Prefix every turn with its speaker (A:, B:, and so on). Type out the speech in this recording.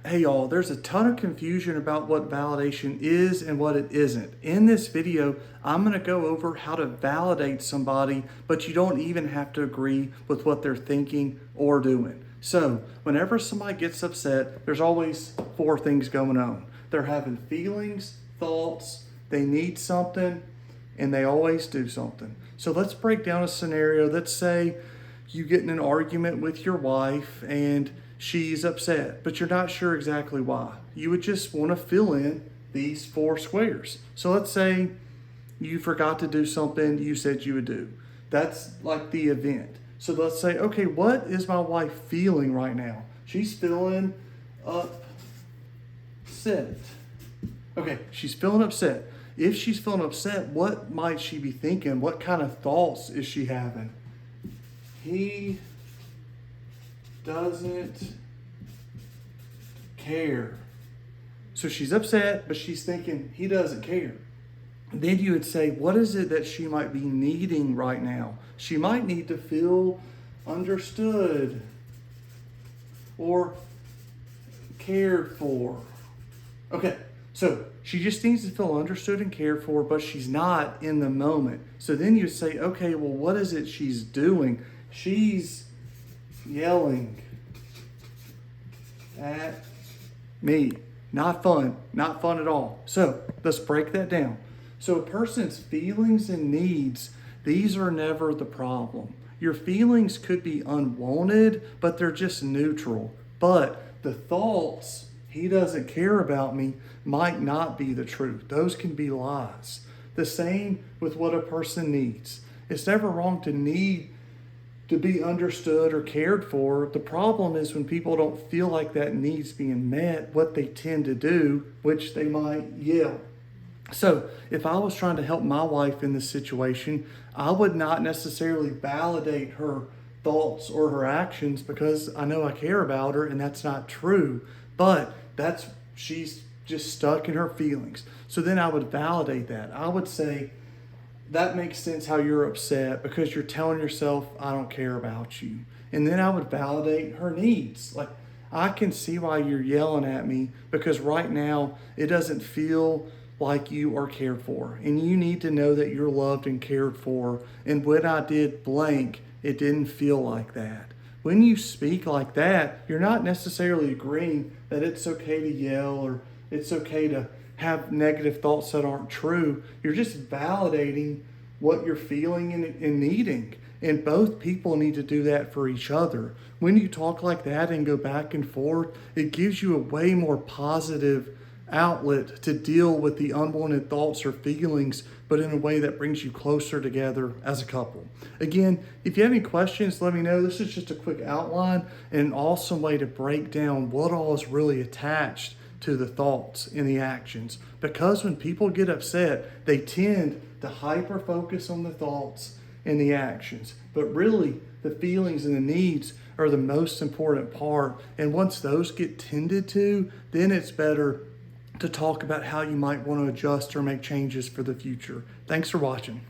A: Hey y'all, there's a ton of confusion about what validation is and what it isn't. In this video, I'm gonna go over how to validate somebody, but you don't even have to agree with what they're thinking or doing. So whenever somebody gets upset, there's always four things going on. They're having feelings, thoughts, they need something, and they always do something. So let's break down a scenario. Let's say you get in an argument with your wife and she's upset, but you're not sure exactly why. You would just want to fill in these four squares. So let's say you forgot to do something you said you would do. That's like the event. So let's say, okay, what is my wife feeling right now? She's feeling upset. Okay, she's feeling upset. If she's feeling upset, what might she be thinking? What kind of thoughts is she having? He doesn't care. So she's upset, but she's thinking he doesn't care. And then you would say, what is it that she might be needing right now? She might need to feel understood or cared for. Okay, so she just needs to feel understood and cared for, but she's not in the moment. So then you say, okay, well, what is it she's doing? She's yelling at me. Not fun at all. So let's break that down. So a person's feelings and needs, these are never the problem. Your feelings could be unwanted, but they're just neutral. But the thoughts, he doesn't care about me, might not be the truth. Those can be lies. The same with what a person needs. It's never wrong to need to be understood or cared for. The problem is when people don't feel like that needs being met, what they tend to do, which they might yell. So if I was trying to help my wife in this situation, I would not necessarily validate her thoughts or her actions because I know I care about her and that's not true. But she's just stuck in her feelings. So then I would validate that. I would say, that makes sense how you're upset because you're telling yourself, I don't care about you. And then I would validate her needs. Like, I can see why you're yelling at me because right now it doesn't feel like you are cared for. And you need to know that you're loved and cared for. And when I did blank, it didn't feel like that. When you speak like that, you're not necessarily agreeing that it's okay to yell or it's okay to have negative thoughts that aren't true. You're just validating what you're feeling and needing. And both people need to do that for each other. When you talk like that and go back and forth, it gives you a way more positive outlet to deal with the unwanted thoughts or feelings, but in a way that brings you closer together as a couple. Again, if you have any questions, let me know. This is just a quick outline and an awesome way to break down what all is really attached to the thoughts and the actions. Because when people get upset, they tend to hyper focus on the thoughts and the actions. But really, the feelings and the needs are the most important part. And once those get tended to, then it's better to talk about how you might want to adjust or make changes for the future. Thanks for watching.